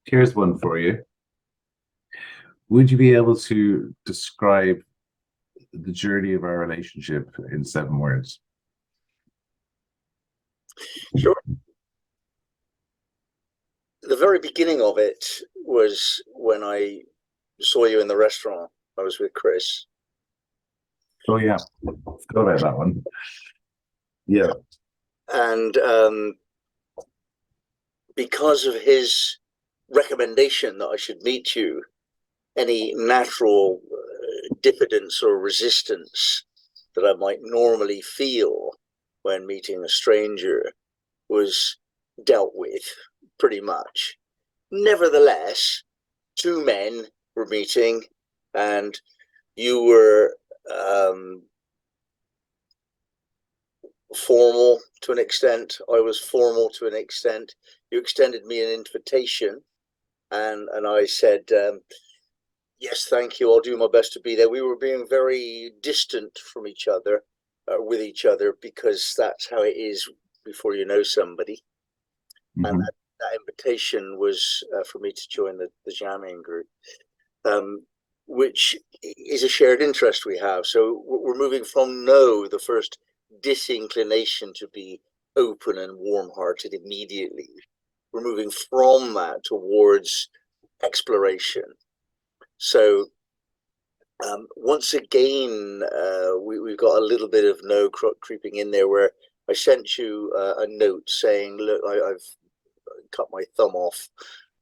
Here's one for you. Would you be able to describe the journey of our relationship in 7 words? Sure. The very beginning of it was when I saw you in the restaurant. I was with Chris, Oh yeah, forgot about that one. Yeah. and because of his recommendation that I should meet you, any natural diffidence or resistance that I might normally feel when meeting a stranger was dealt with pretty much. Nevertheless, two men were meeting, and you were formal to an extent. I was formal to an extent. You extended me an invitation, and I said, yes, thank you. I'll do my best to be there. We were being very distant from each other, with each other, because that's how it is before you know somebody. And Hmm. that invitation was for me to join the jamming group, um, which is a shared interest we have. So we're moving from no, the first disinclination to be open and warm-hearted immediately. We're moving from that towards exploration. So once again, we've got a little bit of no creeping in there where I sent you a note saying, look, I've cut my thumb off.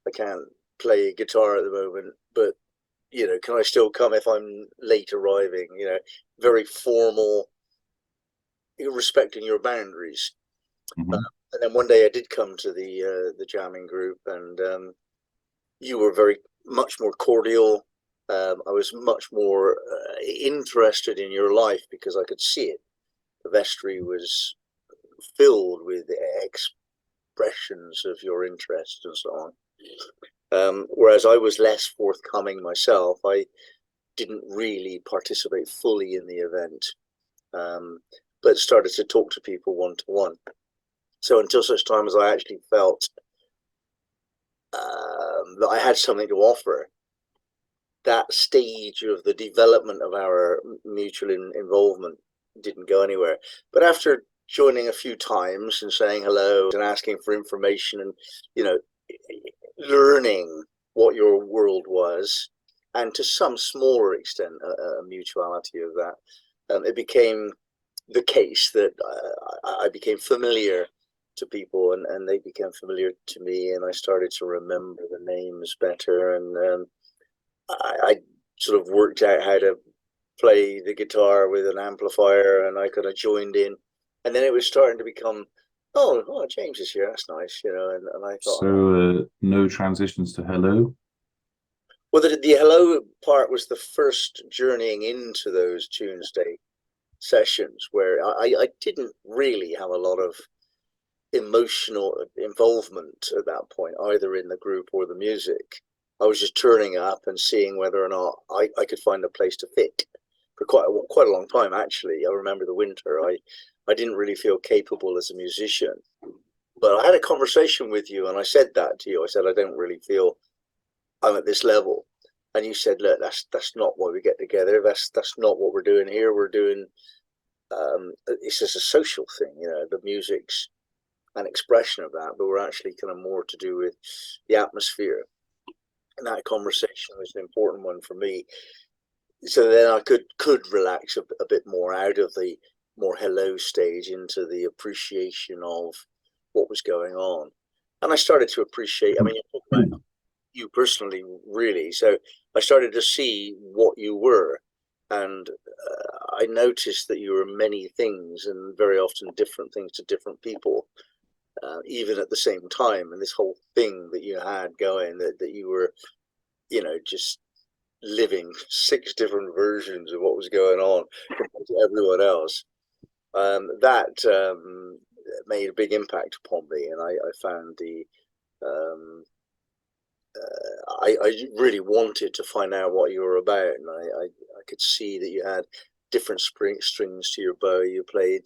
I can't play guitar at the moment, but can I still come if I'm late arriving? Very formal, respecting your boundaries. Uh, Hmm. and then one day I did come to the jamming group, and you were very much more cordial. I was much more interested in your life because I could see it. The vestry was filled with expressions of your interest and so on. Whereas I was less forthcoming myself. I didn't really participate fully in the event, um, but started to talk to people one to one. So until such time as I actually felt that I had something to offer, that stage of the development of our mutual involvement didn't go anywhere. But after joining a few times and saying hello and asking for information and, you know, learning what your world was, and to some smaller extent, a mutuality of that, it became the case that I became familiar to people, and they became familiar to me, and I started to remember the names better, and I sort of worked out how to play the guitar with an amplifier, and I kind of joined in, and then it was starting to become, oh, James is here, that's nice, and I thought, oh. So no transitions to hello. Well, the hello part was the first journeying into those Tuesday sessions where I didn't really have a lot of emotional involvement at that point, either in the group or the music. I was just turning up and seeing whether or not I could find a place to fit for quite a long time. Actually, I remember the winter. I didn't really feel capable as a musician, but I had a conversation with you, and I said that to you. I said I don't really feel I'm at this level, and you said, look, that's not why we get together. That's not what we're doing here. We're doing it's just a social thing. The music's an expression of that, but we're actually kind of more to do with the atmosphere. And that conversation was an important one for me. So then I could relax a bit more out of the more hello stage into the appreciation of what was going on. And I started to appreciate, I mean, you're talking about you personally, really. So I started to see what you were. And I noticed that you were many things and very often different things to different people, even at the same time. And this whole thing that you had going, that you were, just living six different versions of what was going on compared to everyone else. That made a big impact upon me. And I found um, I really wanted to find out what you were about. And I could see that you had different strings to your bow. You played,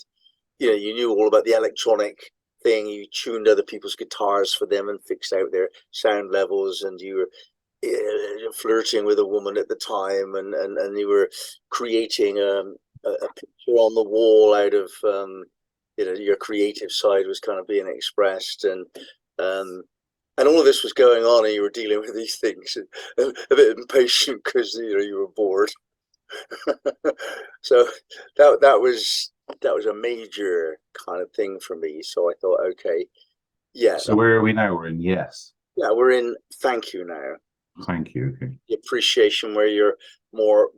you knew all about the electronic thing. You tuned other people's guitars for them and fixed out their sound levels, and you were flirting with a woman at the time, and you were creating a picture on the wall out of your creative side was kind of being expressed, and all of this was going on, and you were dealing with these things, and a bit impatient because you were bored. So that was a major kind of thing for me. So I thought, okay, yeah, So where are we now? We're in yes. yeah, we're in thank you now. Thank you. Okay. The appreciation where you're more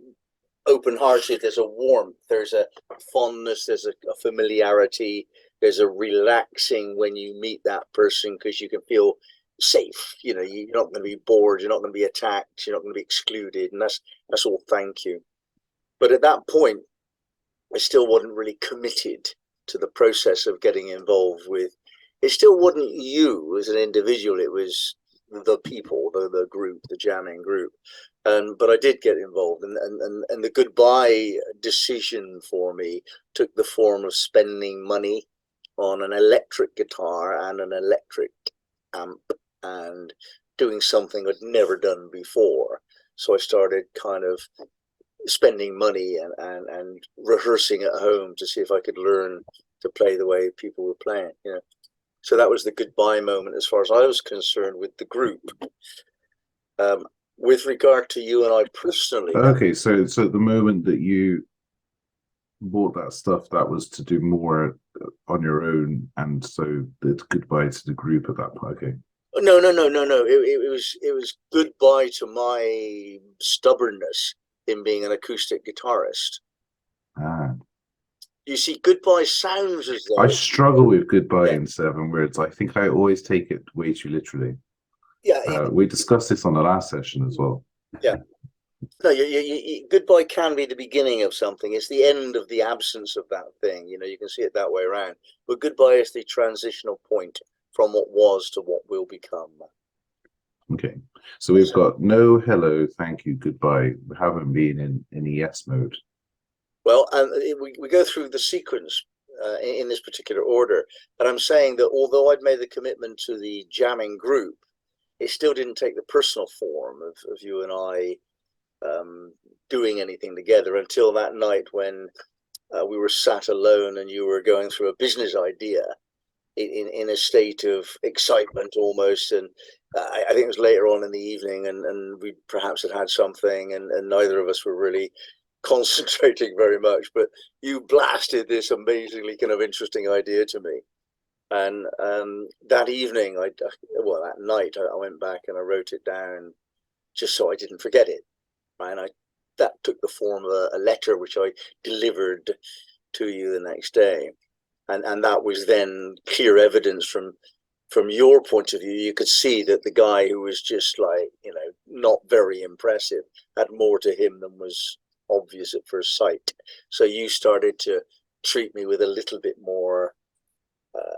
open-hearted. There's a warmth, there's a fondness, there's a familiarity, there's a relaxing when you meet that person because you can feel safe. You're not going to be bored, you're not going to be attacked, you're not going to be excluded, and that's all thank you. But at that point, I still wasn't really committed to the process of getting involved with. It still wasn't you as an individual. It was the people, the group, the jamming group. But I did get involved, and the goodbye decision for me took the form of spending money on an electric guitar and an electric amp and doing something I'd never done before. So I started kind of spending money and rehearsing at home to see if I could learn to play the way people were playing. So that was the goodbye moment as far as I was concerned with the group. With regard to you and I personally. Okay, so the moment that you bought that stuff, that was to do more on your own, and so it's goodbye to the group at that point. Okay. No. It was goodbye to my stubbornness in being an acoustic guitarist. Ah. You see, goodbye sounds as though I struggle with goodbye in 7 words. I think I always take it way too literally. Yeah, we discussed this on the last session as well. Yeah. No, goodbye can be the beginning of something. It's the end of the absence of that thing. You can see it that way around. But goodbye is the transitional point from what was to what will become. Okay. So we've got no, hello, thank you, goodbye. We haven't been in yes mode. Well, we go through the sequence in this particular order. And I'm saying that although I'd made the commitment to the jamming group, it still didn't take the personal form of you and I doing anything together until that night when we were sat alone and you were going through a business idea in a state of excitement almost. And I think it was later on in the evening, and we perhaps had something, and neither of us were really concentrating very much, but you blasted this amazingly kind of interesting idea to me. And that evening, that night, I went back and I wrote it down just so I didn't forget it. Right? And that took the form of a letter which I delivered to you the next day. And that was then clear evidence from your point of view. You could see that the guy who was just like, not very impressive had more to him than was obvious at first sight. So you started to treat me with a little bit more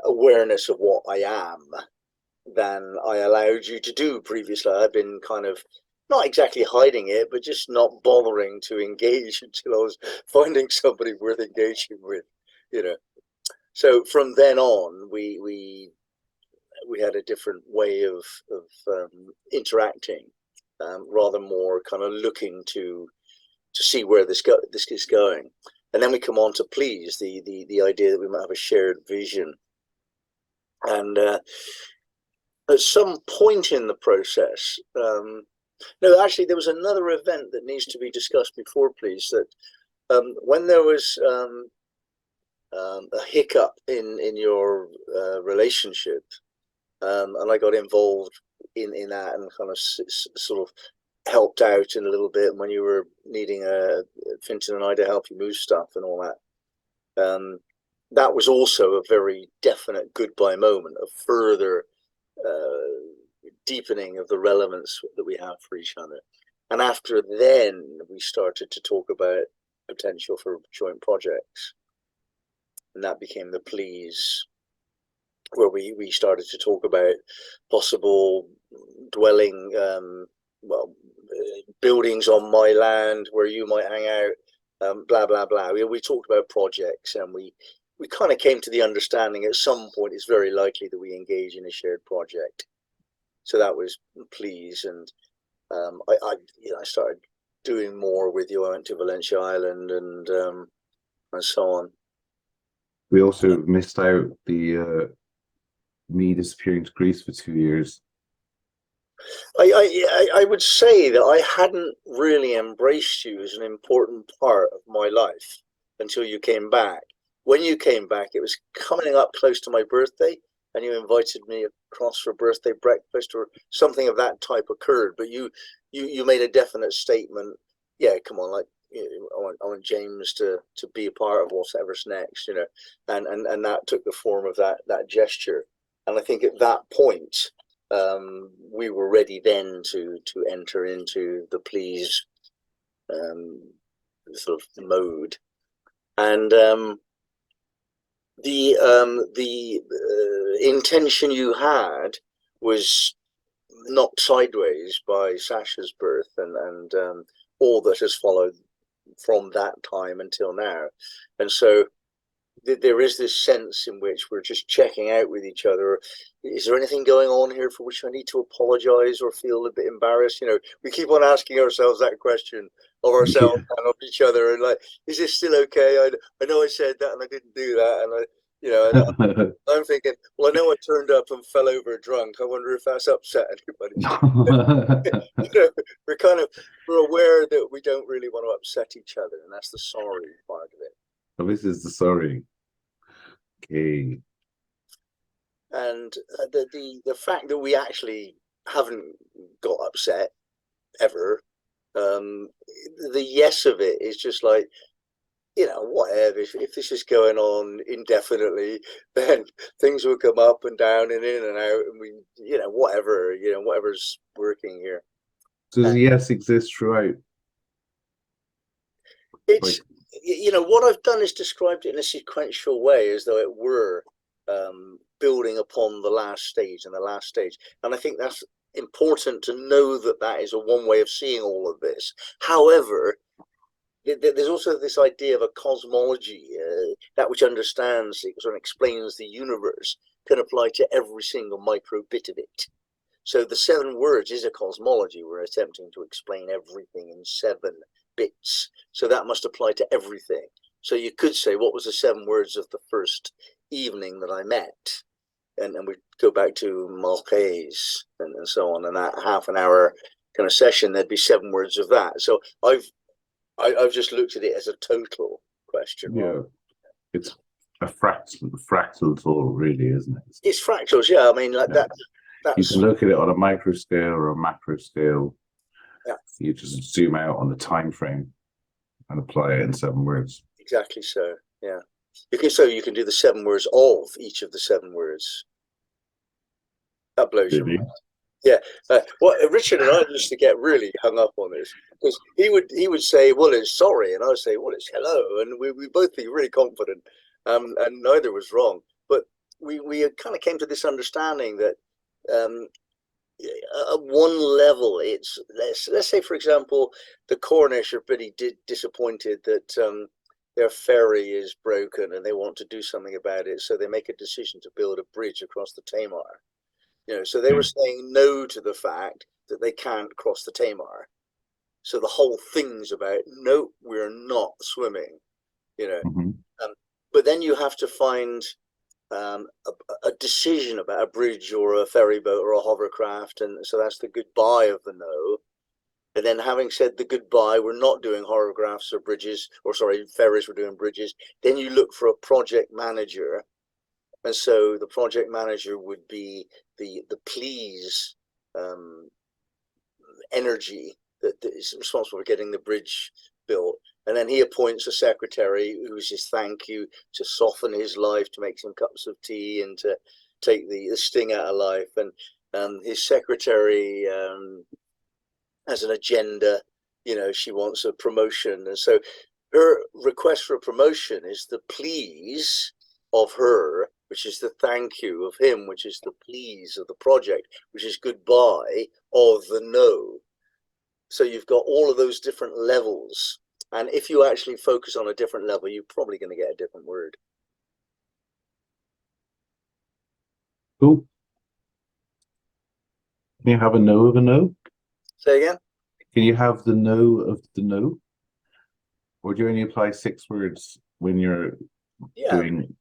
awareness of what I am than I allowed you to do previously. I've been kind of not exactly hiding it, but just not bothering to engage until I was finding somebody worth engaging with, So from then on, we had a different way of interacting, rather more kind of looking to see where this is going. And then we come on to please, the idea that we might have a shared vision. And at some point in the process, no, actually, there was another event that needs to be discussed before please, that when there was a hiccup in your relationship, and I got involved in that and kind of sort of helped out in a little bit when you were needing Finton and I to help you move stuff and all that. That was also a very definite goodbye moment, a further deepening of the relevance that we have for each other. And after then, we started to talk about potential for joint projects. And that became the please, where we started to talk about possible dwelling, buildings on my land where you might hang out, blah, blah, blah. We talked about projects, and we we kind of came to the understanding at some point it's very likely that we engage in a shared project. So that was please, and I started doing more with you. I went to Valencia Island and so on. We also missed out the me disappearing to Greece for 2 years. I would say that I hadn't really embraced you as an important part of my life until you came back. When you came back, it was coming up close to my birthday, and you invited me across for a birthday breakfast or something of that type occurred. But you made a definite statement. Yeah, come on, like I want James to be a part of whatever's next, you know, and that took the form of that gesture. And I think at that point, we were ready then to enter into the please sort of mode, and the intention you had was knocked sideways by Sasha's birth and all that has followed from that time until now, and so there is this sense in which we're just checking out with each other. Is there anything going on here for which I need to apologize or feel a bit embarrassed? You know, we keep on asking ourselves that question of ourselves and of each other, and like, is this still okay? I know I said that and I didn't do that, and and I'm thinking, well, I know I turned up and fell over drunk. I wonder if that's upset anybody. We're aware that we don't really want to upset each other, and that's the sorry part of it. Oh, this is the sorry. Okay. And the fact that we actually haven't got upset ever, the yes of it is just like, whatever. If this is going on indefinitely, then things will come up and down and in and out, and whatever's working here. Does yes exist throughout? It's what I've done is described it in a sequential way, as though it were building upon the last stage and the last stage. And I think that's important to know that is a one way of seeing all of this. However, there's also this idea of a cosmology, that which understands and explains the universe, can apply to every single micro bit of it. So the 7 words is a cosmology. We're attempting to explain everything in 7 bits. So that must apply to everything. So you could say, what was the 7 words of the first evening that I met? And we go back to Marquez and so on, and that half an hour kind of session, there'd be 7 words of that. So I've just looked at it as a total question. Yeah, it's a fractal tool, really, isn't it? It's fractals, yeah. I mean, like that. You can look at it on a micro scale or a macro scale. Yeah. You just zoom out on the time frame and apply it in 7 words. Exactly so. Yeah. You can do the 7 words of each of the 7 words. That blows your mind. Yeah. Richard and I used to get really hung up on this, because he would say, well, it's sorry, and I would say, well, it's hello, and we both be really confident, and neither was wrong. But we kind of came to this understanding that at one level, it's let's say, for example, the Cornish are pretty disappointed that their ferry is broken and they want to do something about it, so they make a decision to build a bridge across the Tamar. So they were saying no to the fact that they can't cross the Tamar. So the whole thing's about, no, we're not swimming. But then you have to find a decision about a bridge or a ferry boat or a hovercraft, and so that's the goodbye of the no. And then, having said the goodbye, we're not doing hovercrafts or bridges, or sorry, ferries, we're doing bridges. Then you look for a project manager, and so the project manager would be the please energy that is responsible for getting the bridge built. And then he appoints a secretary who's his thank you, to soften his life, to make some cups of tea, and to take the sting out of life. And his secretary has an agenda. She wants a promotion, and so her request for a promotion is the please of her, which is the thank you of him, which is the please of the project, which is goodbye of the no. So you've got all of those different levels. And if you actually focus on a different level, you're probably going to get a different word. Cool. Can you have a no of a no? Say again? Can you have the no of the no? Or do you only apply 6 words when you're Yeah, doing?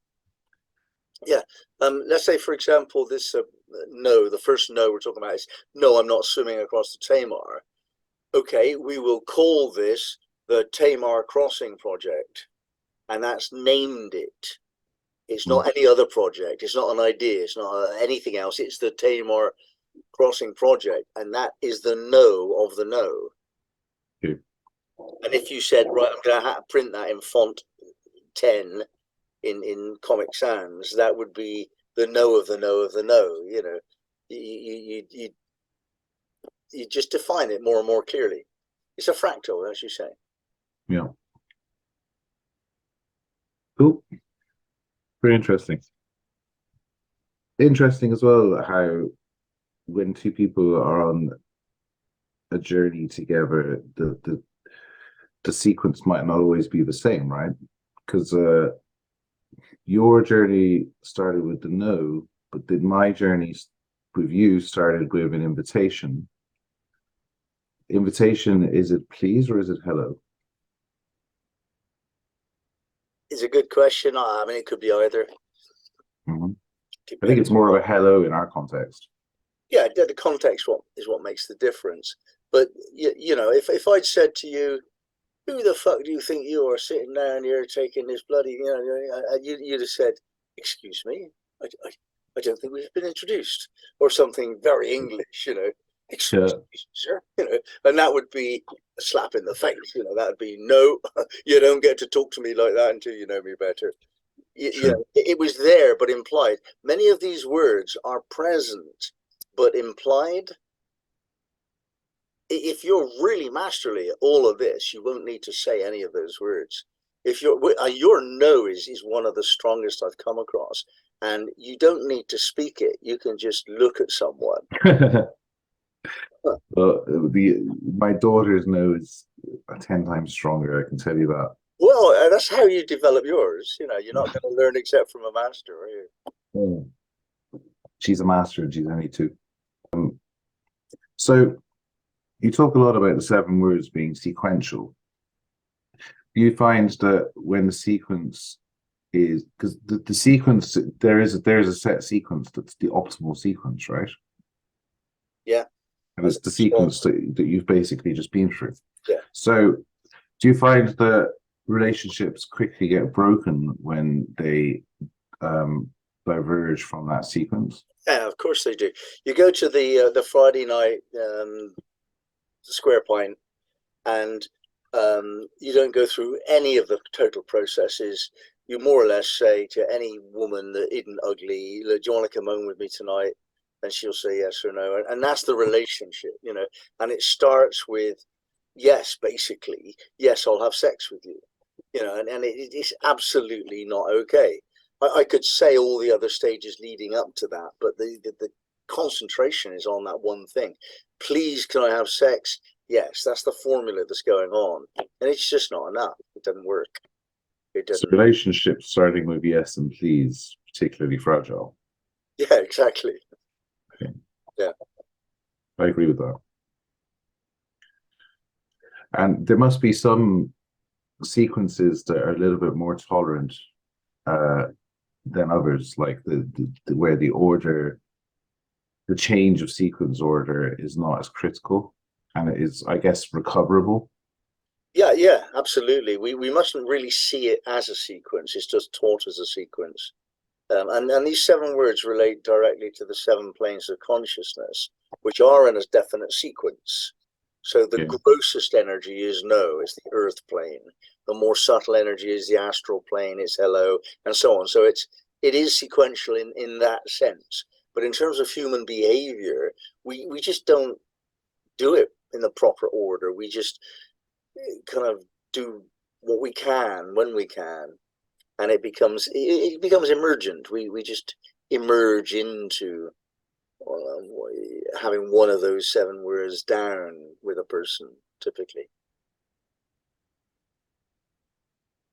yeah. Let's say, for example, this no, the first no we're talking about is no, I'm not swimming across the Tamar. Okay, we will call this the Tamar Crossing Project, and that's named it. It's not any other project. It's not an idea. It's not anything else. It's the Tamar Crossing Project, and that is the no of the no. Okay. And if you said, right, I'm going to print that in font 10 in Comic Sans, that would be the no of the no of the no. You know, you just define it more and more clearly. It's a fractal, as you say. Yeah. Cool. Very interesting. Interesting as well how when two people are on a journey together, the sequence might not always be the same, right? Because your journey started with the no, but then my journey with you started with an invitation. Invitation, is it please or is it hello? It's a good question. I mean, it could be either. Mhm. I think Depends it's on more of what. a hello in our context. Yeah, the context is what makes the difference. But you know, if I'd said to you, "Who the fuck do you think you are sitting down here taking this bloody?" You know, you'd have said, "Excuse me, I, I, I don't think we've been introduced," or something very English. You know, excuse Yeah, me, sir. You know, and that would be a slap in the face. You know, that would be no. You don't get to talk to me like that until you know me better. You sure. know, it was there but implied. Many of these words are present but implied. If you're really masterly at all of this, you won't need to say any of those words. If your no is one of the strongest I've come across, and you don't need to speak it. You can just look at someone. Well, my daughter's no is 10 times stronger. I can tell you that. Well, that's how you develop yours. You know, you're not going to learn except from a master, are you? Mm. She's a master and she's only 2. So you talk a lot about the 7 words being sequential. Do you find that when the sequence is because the sequence there is a set sequence that's the optimal sequence, right? Yeah, And as it's the well. sequence that you've basically just been through. Yeah. So do you find that relationships quickly get broken when they diverge from that sequence? Yeah, of course they do. You go to the Friday night square pint, and you don't go through any of the total processes. You more or less say to any woman that isn't ugly, "Do you want to come home with me tonight?" And she'll say yes or no, and that's the relationship, you know. And it starts with yes, basically, yes, I'll have sex with you, you know, and it's absolutely not okay. I could say all the other stages leading up to that, but the concentration is on that one thing. Please, can I have sex? Yes, that's the formula that's going on, and it's just not enough. It doesn't work. It So doesn't. relationships starting with yes and please, particularly fragile. Yeah, exactly. Okay. Yeah, I agree with that. And there must be some sequences that are a little bit more tolerant uh, than others, like where the order, the change of sequence order is not as critical, and it is, I guess, recoverable. yeah, absolutely. We mustn't really see it as a sequence. It's just taught as a sequence. And these 7 words relate directly to the 7 planes of consciousness, which are in a definite sequence. So the Yeah. grossest energy is no, it's the earth plane. The more subtle energy is the astral plane, it's hello, and so on. So it is sequential in that sense. But in terms of human behavior, we just don't do it in the proper order. We just kind of do what we can when we can, and it becomes emergent. We just emerge into having one of those 7 words down with a person typically.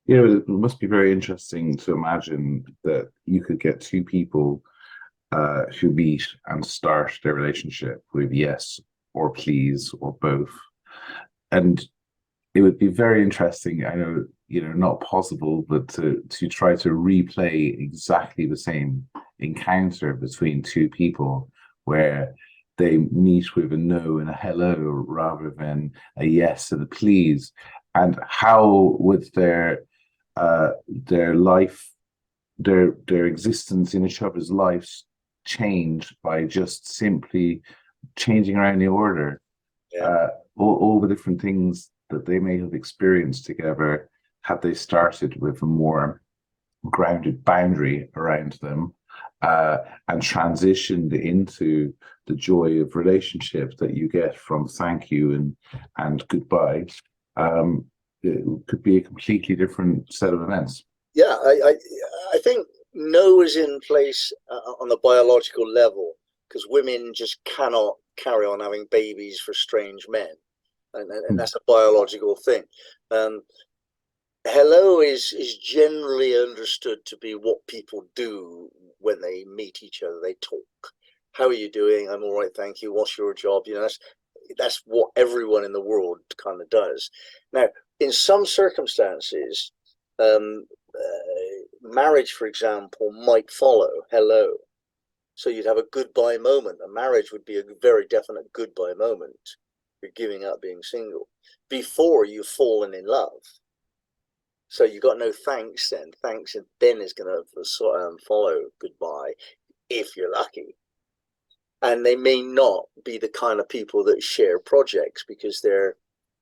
You know, it must be very interesting to imagine that you could get 2 people who meet and start their relationship with yes or please or both. And it would be very interesting. I know, not possible, but to try to replay exactly the same encounter between two people where they meet with a no and a hello rather than a yes and a please, and how would their life, their existence in each other's lives change by just simply changing around the order, Yeah. uh, all the different things that they may have experienced together had they started with a more grounded boundary around them, uh, and transitioned into the joy of relationship that you get from thank you and goodbye. um, it could be a completely different set of events. Yeah, I think no is in place on the biological level because women just cannot carry on having babies for strange men, and Hmm. that's a biological thing. Um, hello is generally understood to be what people do when they meet each other. They talk. How are you doing? I'm all right, thank you. What's your job? That's what everyone in the world kind of does. Now, in some circumstances, um, marriage, for example, might follow hello. So you'd have a goodbye moment. A marriage would be a very definite goodbye moment. You're giving up being single before you've fallen in love. So you got no thanks then. Thanks and then is going to follow goodbye if you're lucky. And they may not be the kind of people that share projects because they're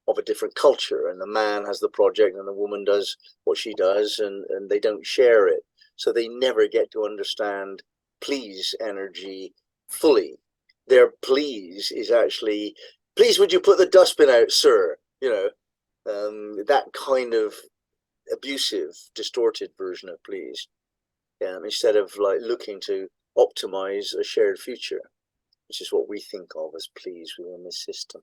of a different culture, and the man has the project and the woman does what she does, and they don't share it. So they never get to understand please energy fully. Their please is actually, please would you put the dustbin out, sir? That kind of abusive, distorted version of please, instead of like looking to optimize a shared future, which is what we think of as please within the system.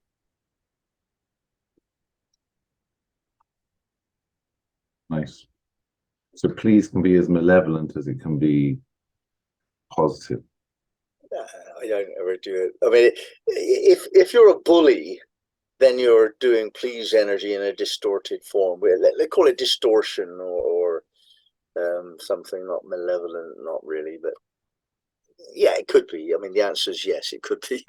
Nice. So please can be as malevolent as it can be positive. I don't ever do it. I mean, if you're a bully, then you're doing please energy in a distorted form. Let's call it distortion, or something not malevolent, not really, but yeah, it could be. I mean, the answer is yes, it could be.